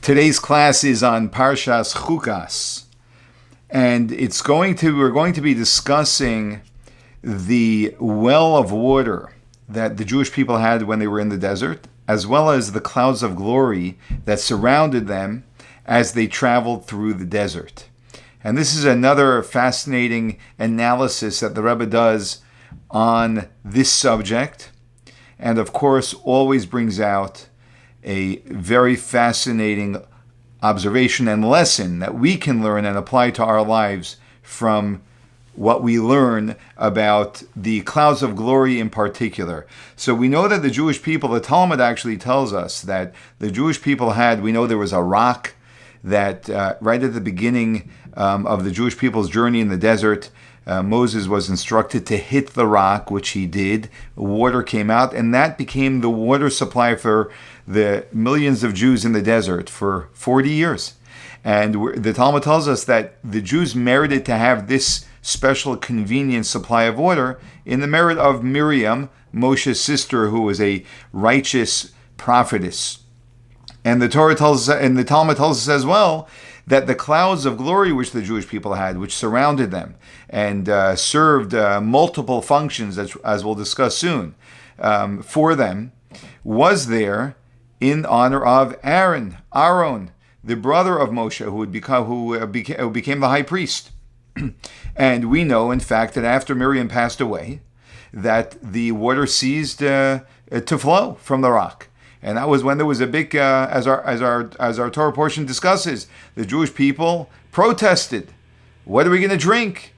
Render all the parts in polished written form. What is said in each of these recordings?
Today's class is on Parshas Chukas, and we're going to be discussing the well of water that the Jewish people had when they were in the desert, as well as the clouds of glory that surrounded them as they traveled through the desert. And this is another fascinating analysis that the Rabbi does on this subject, and of course always brings out a very fascinating observation and lesson that we can learn and apply to our lives from what we learn about the clouds of glory in particular. So we know that the Jewish people, the Talmud actually tells us that the Jewish people we know there was a rock that right at the beginning of the Jewish people's journey in the desert, Moses was instructed to hit the rock, which he did. Water came out, and that became the water supply for the millions of Jews in the desert for 40 years. And the Talmud tells us that the Jews merited to have this special convenient supply of water in the merit of Miriam, Moshe's sister, who was a righteous prophetess. And the Torah tells us, and the Talmud tells us as well, that the clouds of glory which the Jewish people had, which surrounded them and served multiple functions, as we'll discuss soon, for them, was there in honor of Aaron, the brother of Moshe, who became the high priest. And we know, in fact, that after Miriam passed away, that the water ceased to flow from the rock. And that was when there was a big, as our Torah portion discusses, the Jewish people protested. What are we going to drink?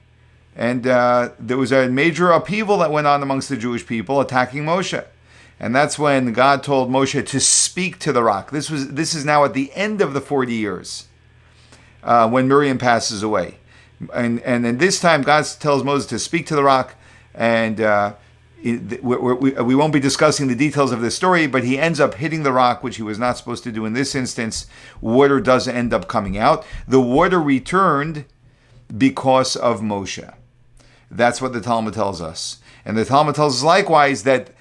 And there was a major upheaval that went on amongst the Jewish people, attacking Moshe. And that's when God told Moshe to speak to the rock. This is now at the end of the 40 years, when Miriam passes away. And then this time God tells Moses to speak to the rock, and we won't be discussing the details of this story, but he ends up hitting the rock, which he was not supposed to do in this instance. Water does end up coming out. The water returned because of Moshe. That's what the Talmud tells us. And the Talmud tells us likewise that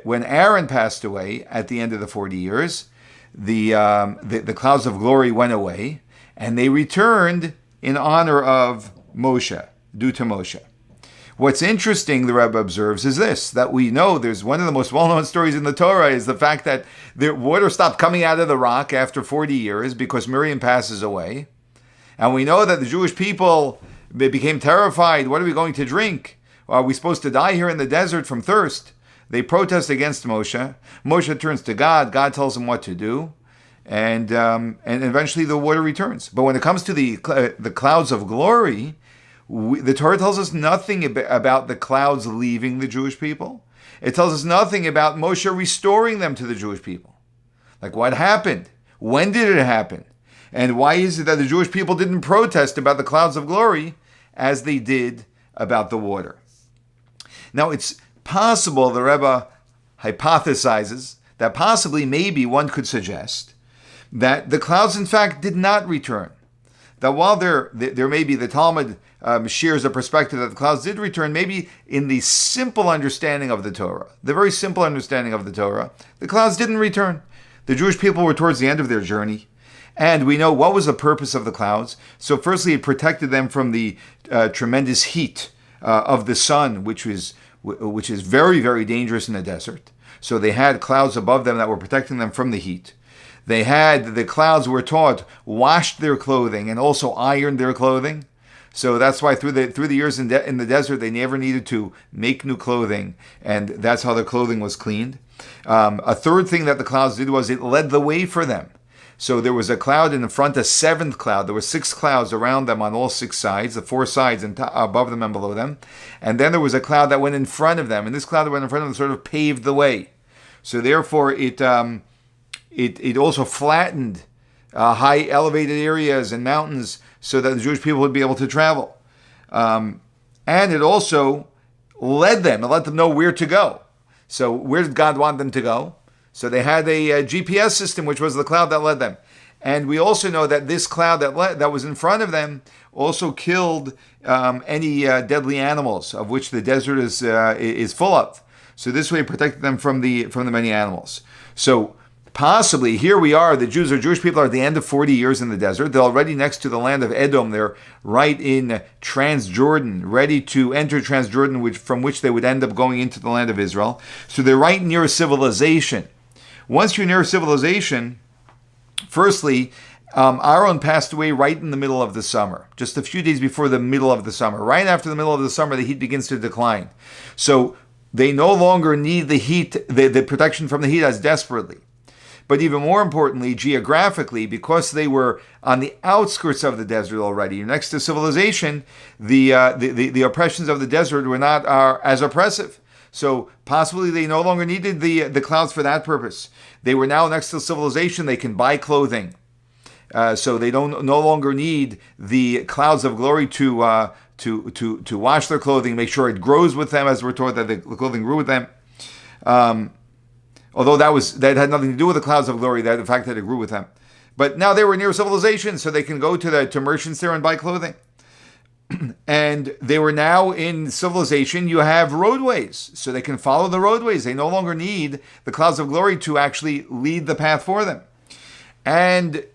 when Aaron passed away at the end of the 40 years, the clouds of glory went away, and they returned in honor of Moshe, due to Moshe. What's interesting, the Rebbe observes, is this, that we know there's one of the most well-known stories in the Torah is the fact that the water stopped coming out of the rock after 40 years because Miriam passes away. And we know that the Jewish people became terrified. What are we going to drink? Are we supposed to die here in the desert from thirst? They protest against Moshe. Moshe turns to God. God tells him what to do. And eventually the water returns. But when it comes to the clouds of glory, the Torah tells us nothing about the clouds leaving the Jewish people. It tells us nothing about Moshe restoring them to the Jewish people. Like, what happened? When did it happen? And why is it that the Jewish people didn't protest about the clouds of glory as they did about the water? Now, it's possible, the Rebbe hypothesizes, that possibly maybe one could suggest that the clouds in fact did not return. That while there may be, the Talmud shares a perspective that the clouds did return, maybe in the simple understanding of the Torah, the very simple understanding of the Torah, the clouds didn't return. The Jewish people were towards the end of their journey, and we know what was the purpose of the clouds. So firstly, it protected them from the tremendous heat of the sun, which is very, very dangerous in the desert. So they had clouds above them that were protecting them from the heat. The clouds, were taught, washed their clothing and also ironed their clothing. So that's why through the years in the desert, they never needed to make new clothing, and that's how their clothing was cleaned. A third thing that the clouds did was it led the way for them. So there was a cloud in front, a seventh cloud. There were 6 clouds around them on all 6 sides, the 4 sides and above them and below them. And then there was a cloud that went in front of them, and this cloud that went in front of them sort of paved the way. So therefore, it also flattened high elevated areas and mountains so that the Jewish people would be able to travel. And it also led them. It let them know where to go. So where did God want them to go? So they had a GPS system, which was the cloud that led them. And we also know that this cloud that was in front of them also killed any deadly animals, of which the desert is full of. So this way it protected them from the many animals. So Possibly, here we are, the Jewish people are at the end of 40 years in the desert. They're already next to the land of Edom. They're right in Transjordan, ready to enter Transjordan, from which they would end up going into the land of Israel. So they're right near civilization. Once you're near civilization, firstly, Aaron passed away right in the middle of the summer, just a few days before the middle of the summer. Right after the middle of the summer, the heat begins to decline. So they no longer need the heat, the protection from the heat as desperately. But even more importantly, geographically, because they were on the outskirts of the desert already, next to civilization, the oppressions of the desert were not as oppressive. So possibly they no longer needed the clouds for that purpose. They were now next to civilization. They can buy clothing. So they no longer need the clouds of glory to wash their clothing, make sure it grows with them, as we're taught that the clothing grew with them. Although that had nothing to do with the clouds of glory, the fact that it grew with them. But now they were near civilization, so they can go to merchants there and buy clothing. And they were now in civilization. You have roadways, so they can follow the roadways. They no longer need the clouds of glory to actually lead the path for them. And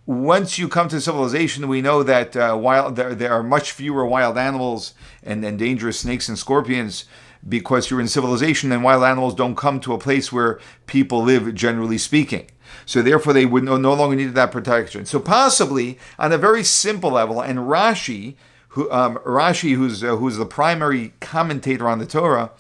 once you come to civilization, we know that there are much fewer wild animals and dangerous snakes and scorpions, because you're in civilization and wild animals don't come to a place where people live, generally speaking. So therefore, they would no longer need that protection. So possibly, on a very simple level, and Rashi, who's the primary commentator on the Torah,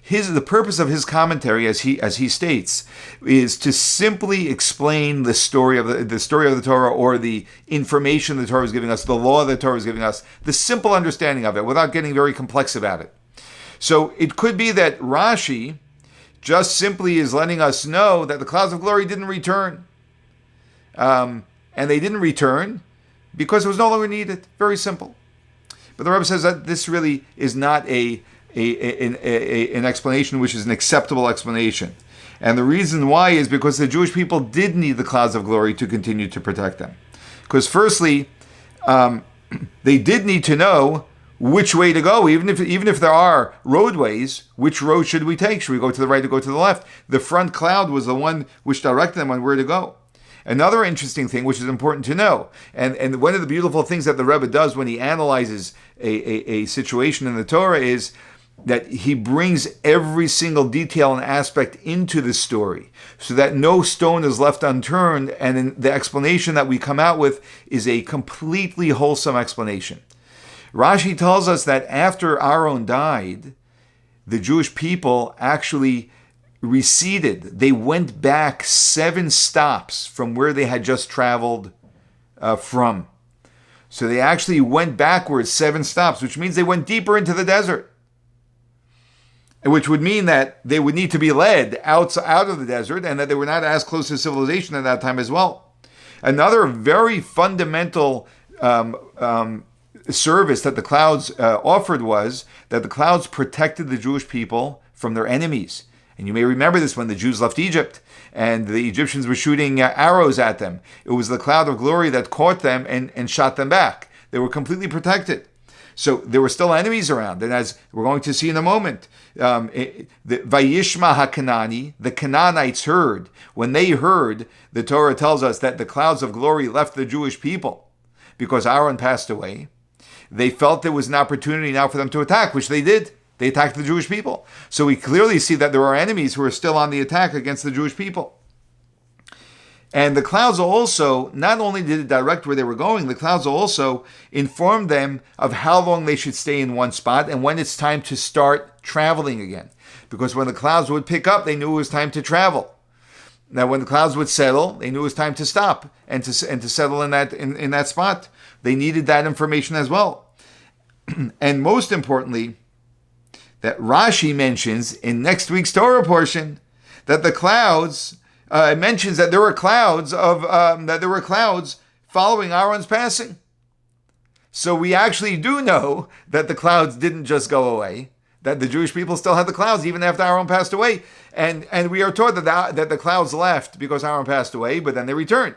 the purpose of his commentary, as he states, is to simply explain the story of the Torah, or the information the Torah is giving us, the law the Torah is giving us, the simple understanding of it, without getting very complex about it. So it could be that Rashi just simply is letting us know that the clouds of glory didn't return. And they didn't return because it was no longer needed. Very simple. But the Rabbi says that this really is not an explanation which is an acceptable explanation. And the reason why is because the Jewish people did need the clouds of glory to continue to protect them. Because firstly, they did need to know which way to go, even if there are roadways. Which road should we take? Should we go to the right or go to the left? The front cloud was the one which directed them on where to go. Another interesting thing, which is important to know, and one of the beautiful things that the Rebbe does when he analyzes a situation in the Torah, is that he brings every single detail and aspect into the story, so that no stone is left unturned, and the explanation that we come out with is a completely wholesome explanation. Rashi tells us that after Aaron died, the Jewish people actually receded. They went back 7 stops from where they had just traveled from. So they actually went backwards 7 stops, which means they went deeper into the desert. Which would mean that they would need to be led out of the desert, and that they were not as close to civilization at that time as well. Another very fundamental service that the clouds offered was that the clouds protected the Jewish people from their enemies. And you may remember this when the Jews left Egypt and the Egyptians were shooting arrows at them. It was the cloud of glory that caught them and shot them back. They were completely protected. So there were still enemies around. And as we're going to see in a moment, the Vayishma HaKanani, the Canaanites heard. When they heard, the Torah tells us that the clouds of glory left the Jewish people because Aaron passed away. They felt there was an opportunity now for them to attack, which they did. They attacked the Jewish people. So we clearly see that there are enemies who are still on the attack against the Jewish people. And the clouds also, not only did it direct where they were going, the clouds also informed them of how long they should stay in one spot and when it's time to start traveling again. Because when the clouds would pick up, they knew it was time to travel. Now, when the clouds would settle, they knew it was time to stop and to settle in that spot. They needed that information as well. And most importantly, that Rashi mentions in next week's Torah portion that the clouds mentions that there were clouds following Aaron's passing. So we actually do know that the clouds didn't just go away, that the Jewish people still had the clouds even after Aaron passed away, and we are taught that the clouds left because Aaron passed away, but then they returned.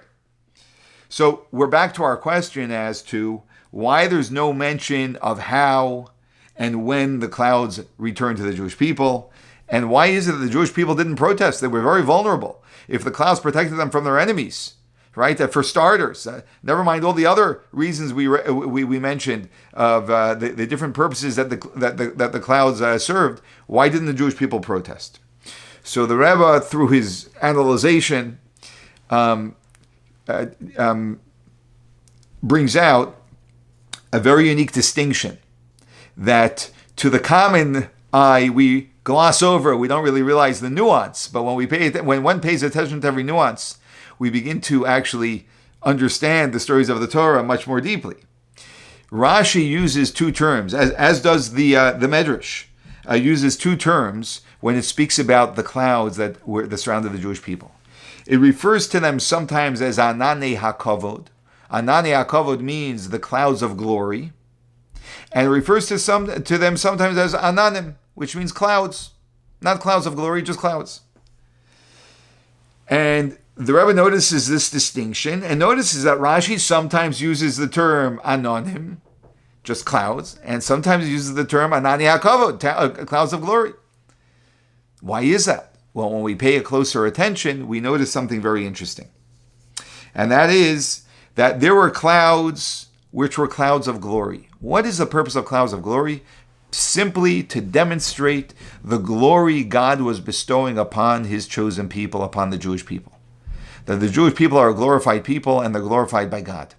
So we're back to our question as to why there's no mention of how and when the clouds returned to the Jewish people, and why is it that the Jewish people didn't protest? They were very vulnerable. if the clouds protected them from their enemies, right? For starters, never mind all the other reasons we mentioned of the different purposes that the clouds served. Why didn't the Jewish people protest? So the Rebbe, through his analyzation, brings out a very unique distinction that to the common eye we gloss over. We don't really realize the nuance, but when one pays attention to every nuance, we begin to actually understand the stories of the Torah much more deeply. Rashi uses two terms, as does the Medrash, uses two terms when it speaks about the clouds that surrounded the Jewish people. It refers to them sometimes as Ananei HaKavod. Ananei HaKavod means the clouds of glory, and it refers to them sometimes as Ananim, which means clouds, not clouds of glory, just clouds. And the Rebbe notices this distinction and notices that Rashi sometimes uses the term Anonim, just clouds, and sometimes uses the term Ananei HaKavod, clouds of glory. Why is that? Well, when we pay a closer attention, we notice something very interesting. And that is that there were clouds which were clouds of glory. What is the purpose of clouds of glory? Simply to demonstrate the glory God was bestowing upon his chosen people, upon the Jewish people. That the Jewish people are a glorified people and they're glorified by God.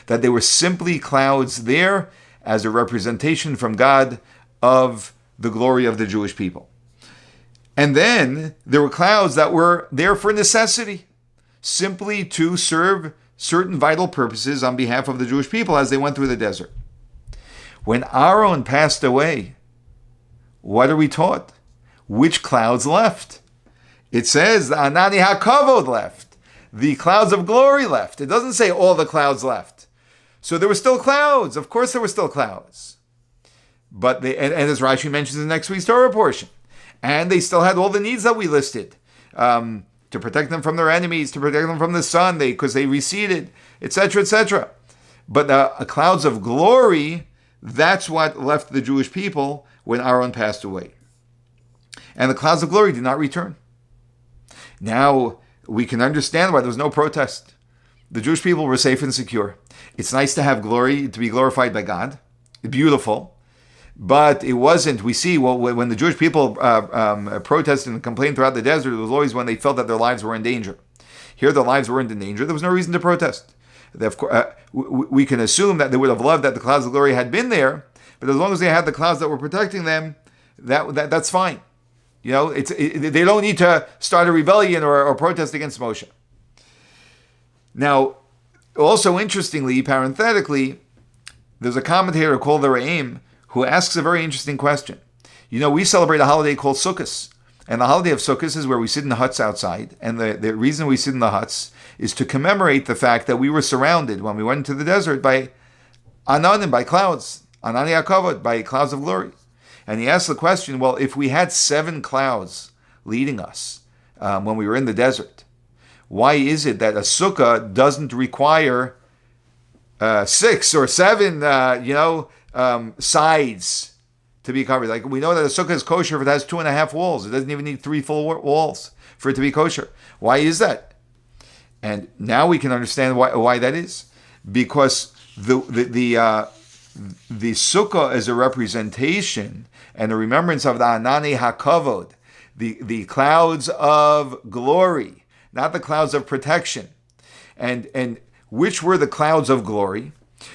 That they were simply clouds there as a representation from God of the glory of the Jewish people. And then there were clouds that were there for necessity, simply to serve certain vital purposes on behalf of the Jewish people as they went through the desert. When Aaron passed away, what are we taught? Which clouds left? It says the Ananei HaKavod left. The clouds of glory left. It doesn't say all the clouds left. So there were still clouds. Of course there were still clouds. But and as Rashi mentions in next week's Torah portion, and they still had all the needs that we listed, to protect them from their enemies, to protect them from the sun, because they receded, etc., etc. But the clouds of glory, that's what left the Jewish people when Aaron passed away. And the clouds of glory did not return. Now, we can understand why there was no protest. The Jewish people were safe and secure. It's nice to have glory, to be glorified by God. Beautiful. But it wasn't, we see, when the Jewish people protested and complained throughout the desert, it was always when they felt that their lives were in danger. Here, their lives weren't in danger. There was no reason to protest. We can assume that they would have loved that the clouds of glory had been there, but as long as they had the clouds that were protecting them, that's fine. You know, they don't need to start a rebellion or protest against Moshe. Now, also interestingly, parenthetically, there's a commentator called the Re'im who asks a very interesting question. You know, we celebrate a holiday called Chukas, and the holiday of Chukas is where we sit in the huts outside, and the reason we sit in the huts is to commemorate the fact that we were surrounded when we went into the desert by Ananim, by clouds, Ananei HaKavod, by clouds of glory. And he asks the question, well, if we had 7 clouds leading us when we were in the desert, why is it that a sukkah doesn't require 6 or 7, sides to be covered? Like, we know that a sukkah is kosher if it has 2.5 walls. It doesn't even need 3 full walls for it to be kosher. Why is that? And now we can understand why that is. Because the sukkah is a representation and a remembrance of the Ananei HaKavod, the clouds of glory, not the clouds of protection. And which were the clouds of glory?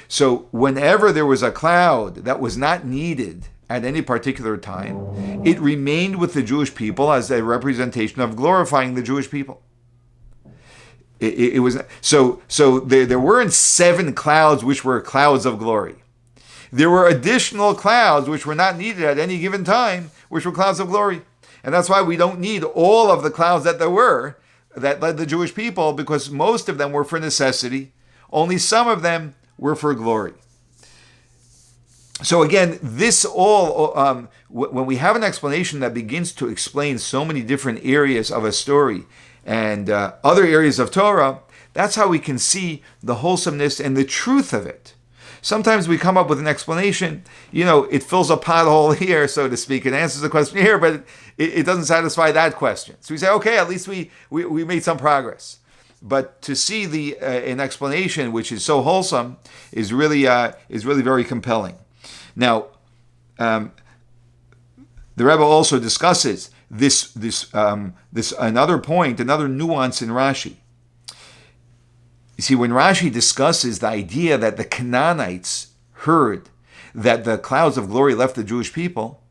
So whenever there was a cloud that was not needed at any particular time, it remained with the Jewish people as a representation of glorifying the Jewish people. It was so there weren't 7 clouds which were clouds of glory. There were additional clouds which were not needed at any given time, which were clouds of glory. And that's why we don't need all of the clouds that there were that led the Jewish people, because most of them were for necessity. Only some of them were for glory. So again, this all, when we have an explanation that begins to explain so many different areas of a story and other areas of Torah, that's how we can see the wholesomeness and the truth of it. Sometimes we come up with an explanation, it fills a pothole here, so to speak. It answers the question here, but it doesn't satisfy that question. So we say, okay, at least we made some progress. But to see an explanation which is so wholesome is really very compelling. Now, the Rebbe also discusses this another point, another nuance in Rashi. You see, when Rashi discusses the idea that the Canaanites heard that the clouds of glory left the Jewish people,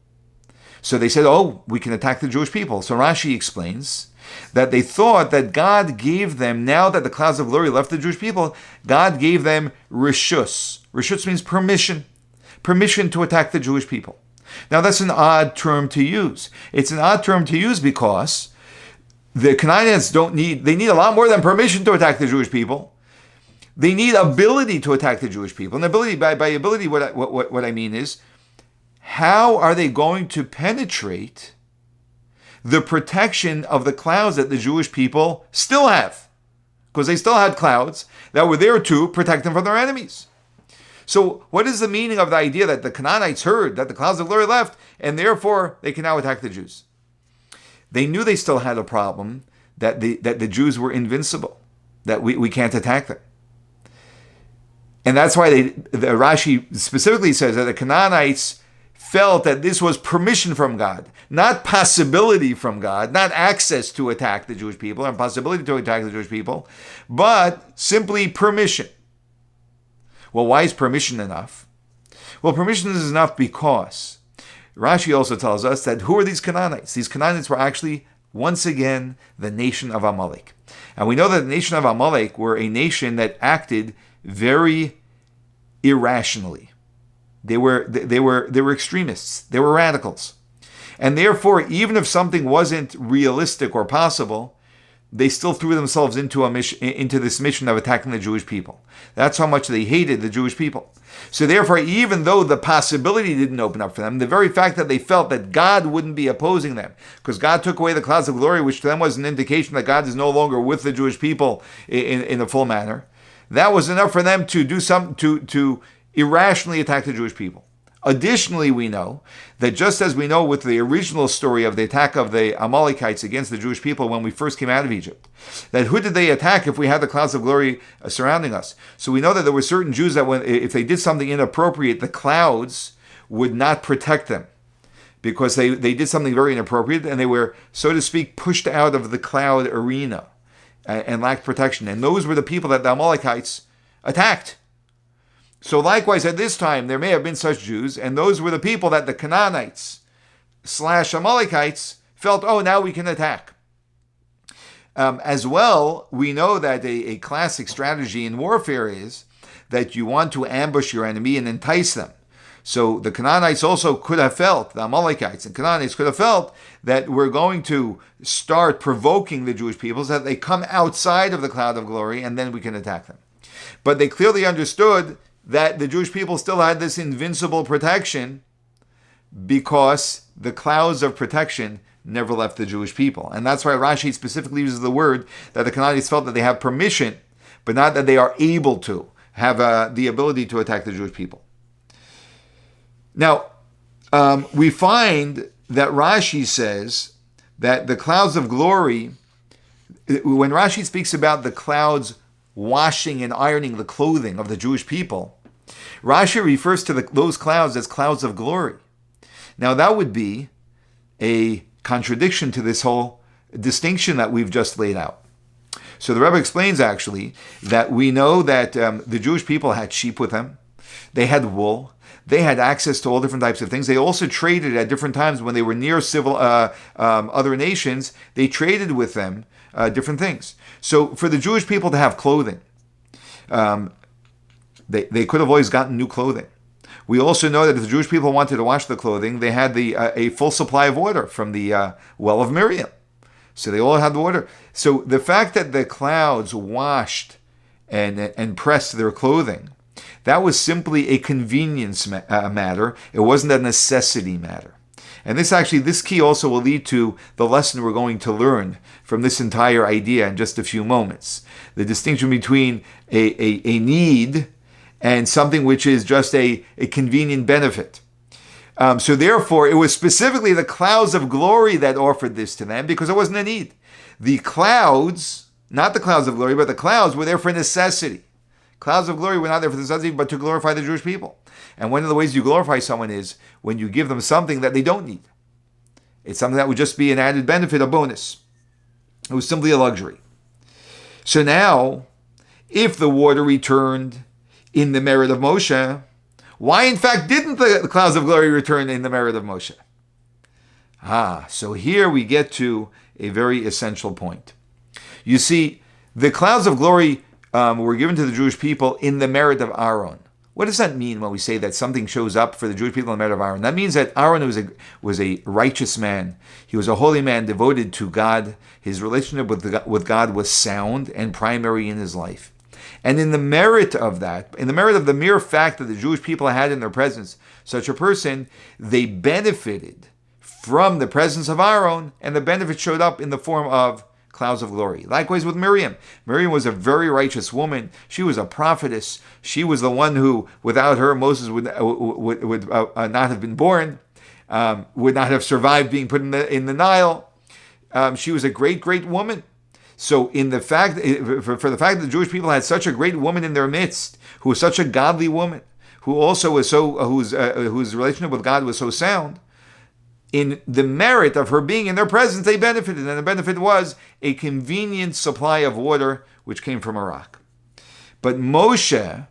so they said, oh, we can attack the Jewish people. So Rashi explains that they thought that God gave them, now that the clouds of glory left the Jewish people, God gave them rishus. Rishus means permission to attack the Jewish people. Now that's an odd term to use. It's an odd term to use because the Canaanites they need a lot more than permission to attack the Jewish people. They need ability to attack the Jewish people. And ability, by ability, what I mean is, how are they going to penetrate the protection of the clouds that the Jewish people still have? Because they still had clouds that were there to protect them from their enemies. So what is the meaning of the idea that the Canaanites heard that the clouds of glory left, and therefore they can now attack the Jews? They knew they still had a problem, that the Jews were invincible, that we can't attack them. And that's why the Rashi specifically says that the Canaanites felt that this was permission from God, not possibility from God, not access to attack the Jewish people and possibility to attack the Jewish people, but simply permission. Well, why is permission enough? Well, permission is enough because Rashi also tells us that who are these Canaanites? These Canaanites were actually, once again, the nation of Amalek. And we know that the nation of Amalek were a nation that acted very irrationally. They were extremists. They were radicals. And therefore, even if something wasn't realistic or possible, they still threw themselves into this mission of attacking the Jewish people. That's how much they hated the Jewish people. So therefore, even though the possibility didn't open up for them, the very fact that they felt that God wouldn't be opposing them, because God took away the clouds of glory, which to them was an indication that God is no longer with the Jewish people in a full manner, that was enough for them to do something to irrationally attack the Jewish people. Additionally, we know that just as we know with the original story of the attack of the Amalekites against the Jewish people when we first came out of Egypt, that who did they attack if we had the clouds of glory surrounding us? So we know that there were certain Jews that if they did something inappropriate, the clouds would not protect them because they did something very inappropriate and they were, so to speak, pushed out of the cloud arena and lacked protection. And those were the people that the Amalekites attacked. So likewise, at this time, there may have been such Jews, and those were the people that the Canaanites / Amalekites felt, oh, now we can attack. As well, we know that a classic strategy in warfare is that you want to ambush your enemy and entice them. So the Canaanites also could have felt, the Amalekites and Canaanites could have felt that we're going to start provoking the Jewish people so that they come outside of the cloud of glory, and then we can attack them. But they clearly understood that the Jewish people still had this invincible protection because the clouds of protection never left the Jewish people. And that's why Rashi specifically uses the word that the Canaanites felt that they have permission, but not that they are able to have the ability to attack the Jewish people. Now, we find that Rashi says that the clouds of glory, when Rashi speaks about the clouds washing and ironing the clothing of the Jewish people, Rashi refers to those clouds as clouds of glory. Now that would be a contradiction to this whole distinction that we've just laid out. So the Rebbe explains actually that we know that the Jewish people had sheep with them, they had wool, they had access to all different types of things. They also traded at different times when they were near other nations. They traded with them different things. So for the Jewish people to have clothing, they could have always gotten new clothing. We also know that if the Jewish people wanted to wash the clothing, they had a full supply of water from the well of Miriam. So they all had the water. So the fact that the clouds washed and pressed their clothing, that was simply a convenience matter. It wasn't a necessity matter. And this key also will lead to the lesson we're going to learn from this entire idea in just a few moments. The distinction between a need and something which is just a convenient benefit. So therefore, it was specifically the clouds of glory that offered this to them because it wasn't a need. The clouds, not the clouds of glory, but the clouds were there for necessity. Clouds of glory were not there for necessity, but to glorify the Jewish people. And one of the ways you glorify someone is when you give them something that they don't need. It's something that would just be an added benefit, a bonus. It was simply a luxury. So now, if the water returned in the merit of Moshe, why in fact didn't the clouds of glory return in the merit of Moshe? So here we get to a very essential point. You see, the clouds of glory were given to the Jewish people in the merit of Aaron. What does that mean when we say that something shows up for the Jewish people in the merit of Aaron? That means that Aaron was a righteous man. He was a holy man devoted to God. His relationship with God was sound and primary in his life. And in the merit of that, in the merit of the mere fact that the Jewish people had in their presence such a person, they benefited from the presence of Aaron, and the benefit showed up in the form of clouds of glory. Likewise with Miriam. Miriam was a very righteous woman. She was a prophetess. She was the one who, without her, Moses would not have been born, would not have survived being put in the Nile. She was a great, great woman. So, for the fact that the Jewish people had such a great woman in their midst, who was such a godly woman, who also was whose relationship with God was so sound, in the merit of her being in their presence, they benefited, and the benefit was a convenient supply of water which came from a rock. But Moshe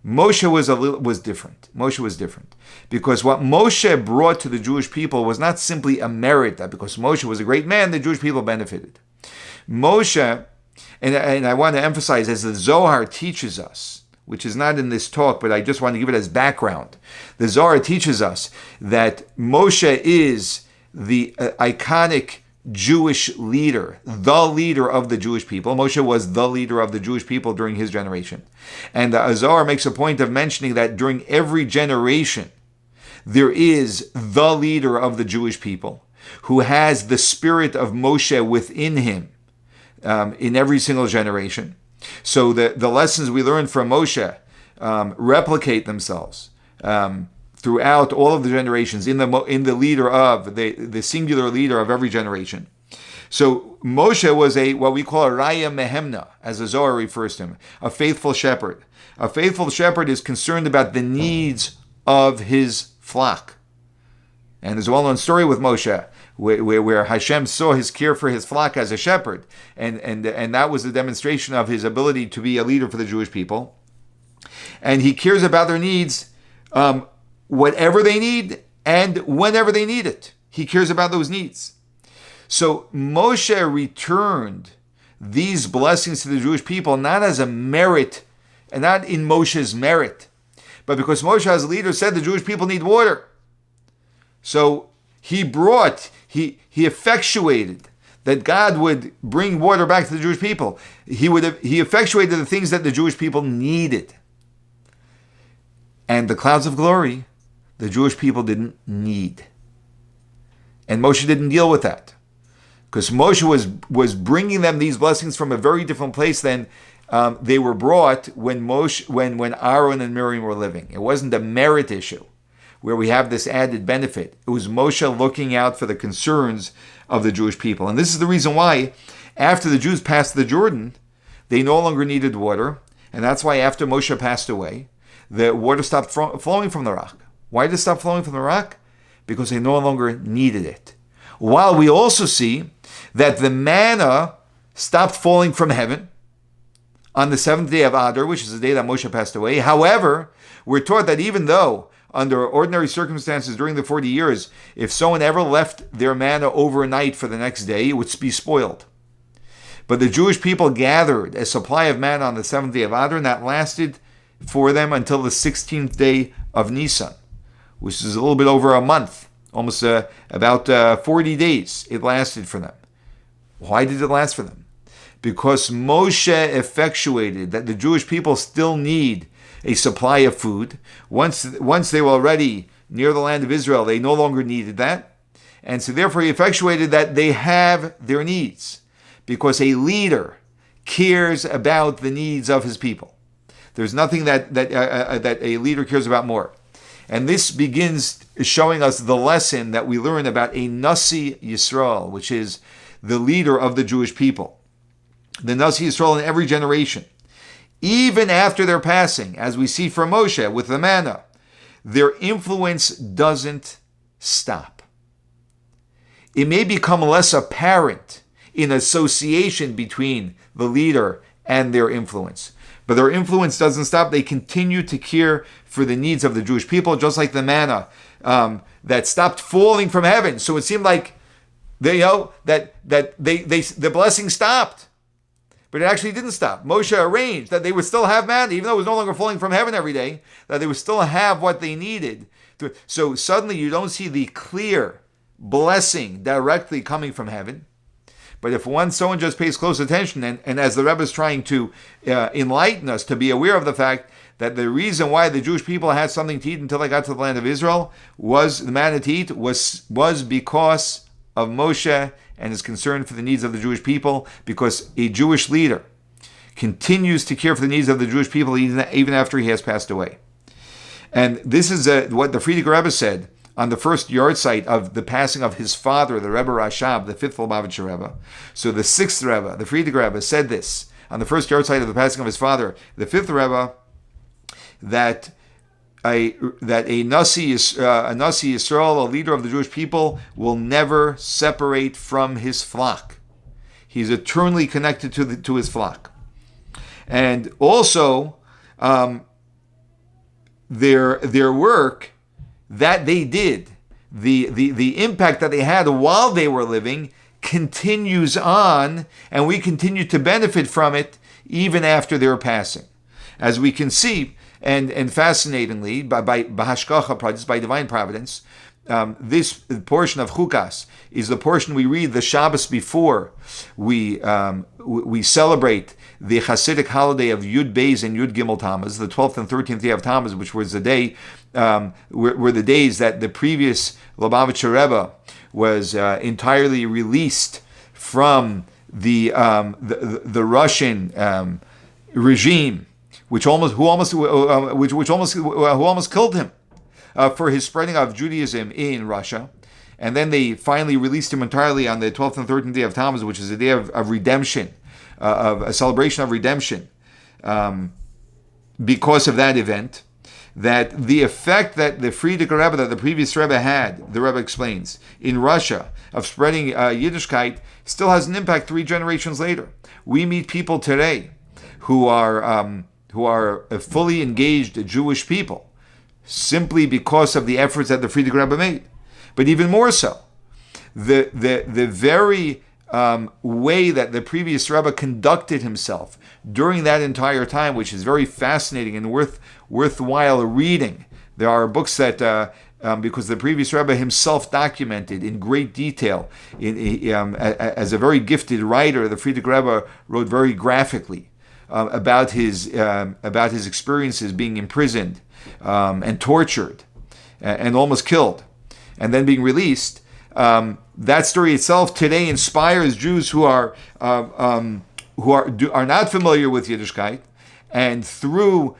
was different. Moshe was different because what Moshe brought to the Jewish people was not simply a merit that because Moshe was a great man, the Jewish people benefited. Moshe, and I want to emphasize, as the Zohar teaches us, which is not in this talk, but I just want to give it as background. The Zohar teaches us that Moshe is the iconic Jewish leader, the leader of the Jewish people. Moshe was the leader of the Jewish people during his generation. And the Zohar makes a point of mentioning that during every generation, there is the leader of the Jewish people who has the spirit of Moshe within him in every single generation. So the lessons we learn from Moshe replicate themselves throughout all of the generations in the leader of the singular leader of every generation. So Moshe was what we call a Raya Mehemna, as the Zohar refers to him, a faithful shepherd. A faithful shepherd is concerned about the needs of his flock. And there's a well-known story with Moshe where Hashem saw his care for his flock as a shepherd, and that was the demonstration of his ability to be a leader for the Jewish people. And he cares about their needs, whatever they need and whenever they need it. He cares about those needs. So Moshe returned these blessings to the Jewish people not as a merit, and not in Moshe's merit, but because Moshe as a leader said the Jewish people need water. So he effectuated that God would bring water back to the Jewish people. He effectuated the things that the Jewish people needed. And the clouds of glory, the Jewish people didn't need. And Moshe didn't deal with that. Because Moshe was bringing them these blessings from a very different place than they were brought when Aaron and Miriam were living. It wasn't a merit issue where we have this added benefit. It was Moshe looking out for the concerns of the Jewish people. And this is the reason why after the Jews passed the Jordan, they no longer needed water. And that's why after Moshe passed away, the water stopped flowing from the rock. Why did it stop flowing from the rock? Because they no longer needed it. While we also see that the manna stopped falling from heaven on the seventh day of Adar, which is the day that Moshe passed away. However, we're taught that even though under ordinary circumstances during the 40 years, if someone ever left their manna overnight for the next day, it would be spoiled. But the Jewish people gathered a supply of manna on the seventh day of Adar, and that lasted for them until the 16th day of Nisan, which is a little bit over a month, almost about 40 days it lasted for them. Why did it last for them? Because Moshe effectuated that the Jewish people still need a supply of food. Once they were already near the land of Israel, they no longer needed that. And so therefore he effectuated that they have their needs, because a leader cares about the needs of his people. There's nothing that a leader cares about more. And this begins showing us the lesson that we learn about a Nasi Yisrael, which is the leader of the Jewish people. The Nasi Yisrael in every generation. Even after their passing, as we see from Moshe with the manna, their influence doesn't stop. It may become less apparent in association between the leader and their influence. But their influence doesn't stop. They continue to care for the needs of the Jewish people, just like the manna that stopped falling from heaven. So it seemed like the blessing stopped. But it actually didn't stop. Moshe arranged that they would still have manna, even though it was no longer falling from heaven every day, that they would still have what they needed. So suddenly you don't see the clear blessing directly coming from heaven. But if someone just pays close attention, and as the Rebbe is trying to enlighten us to be aware of the fact that the reason why the Jewish people had something to eat until they got to the land of Israel was the manna to eat was because of Moshe and his concern for the needs of the Jewish people, because a Jewish leader continues to care for the needs of the Jewish people even after he has passed away. And this is what the Frierdiker Rebbe said on the first yahrzeit of the passing of his father, the Rebbe Rashab, the fifth Lubavitcher Rebbe. So the sixth Rebbe, the Frierdiker Rebbe, said this on the first yahrzeit of the passing of his father, the fifth Rebbe, that a Nasi Yisrael, a leader of the Jewish people, will never separate from his flock. He's eternally connected to his flock. And also, their work that they did, the impact that they had while they were living, continues on, and we continue to benefit from it even after their passing. As we can see, and fascinatingly, by hashgacha, by divine providence, this portion of Chukas is the portion we read the Shabbos before we celebrate the Hasidic holiday of Yud Beis and Yud Gimel Tammuz, the 12th and 13th day of Tammuz, which was the day were the days that the previous Lubavitcher Rebbe was entirely released from the Russian regime, who almost killed him for his spreading of Judaism in Russia. And then they finally released him entirely on the 12th and 13th day of Tammuz, which is a day of redemption, of a celebration of redemption, because of that event. That the effect that the Frierdiker Rebbe, that the previous Rebbe had, the Rebbe explains, in Russia, of spreading Yiddishkeit, still has an impact 3 generations later. We meet people today who are fully engaged Jewish people, simply because of the efforts that the Frierdiker Rebbe made. But even more so, the very way that the previous Rebbe conducted himself during that entire time, which is very fascinating and worthwhile reading. There are books that, because the previous Rebbe himself documented in great detail, as a very gifted writer, the Frierdiker Rebbe wrote very graphically about his experiences being imprisoned and tortured and almost killed, and then being released. That story itself today inspires Jews who are not familiar with Yiddishkeit, and through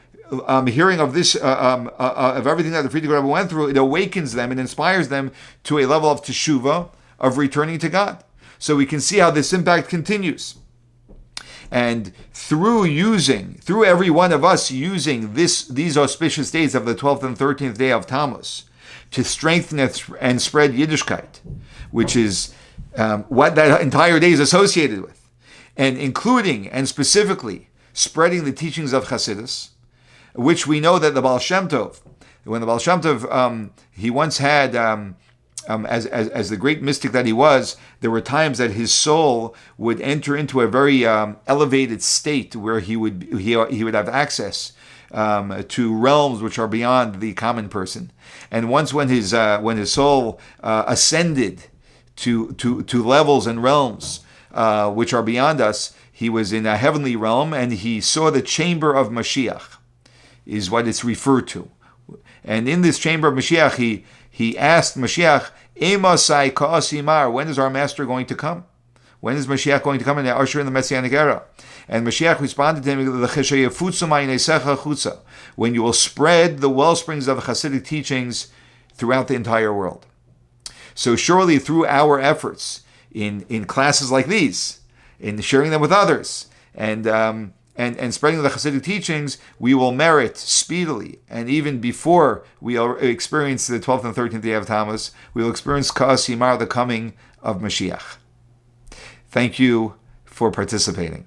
hearing of this, of everything that the Frierdiker Rebbe went through, it awakens them and inspires them to a level of teshuvah, of returning to God. So we can see how this impact continues. And through every one of us using these auspicious days of the 12th and 13th day of Tammuz to strengthen and spread Yiddishkeit, which is what that entire day is associated with, and including and specifically spreading the teachings of Chassidus, which we know that the Baal Shem Tov, when the Baal Shem Tov, he once had, as the great mystic that he was, there were times that his soul would enter into a very elevated state where he would have access to realms which are beyond the common person. And once when his soul ascended to levels and realms which are beyond us, he was in a heavenly realm, and he saw the chamber of Mashiach, is what it's referred to. And in this chamber of Mashiach, he asked Mashiach, Emasai ka'asimar, when is our master going to come? When is Mashiach going to come and usher in the Messianic era? And Mashiach responded to him, when you will spread the well springs of Hasidic teachings throughout the entire world. So surely through our efforts in classes like these, in sharing them with others, and spreading the Hasidic teachings, we will merit speedily, and even before we experience the 12th and 13th day of Tammuz, we will experience Ka'as Yimar, the coming of Mashiach. Thank you for participating.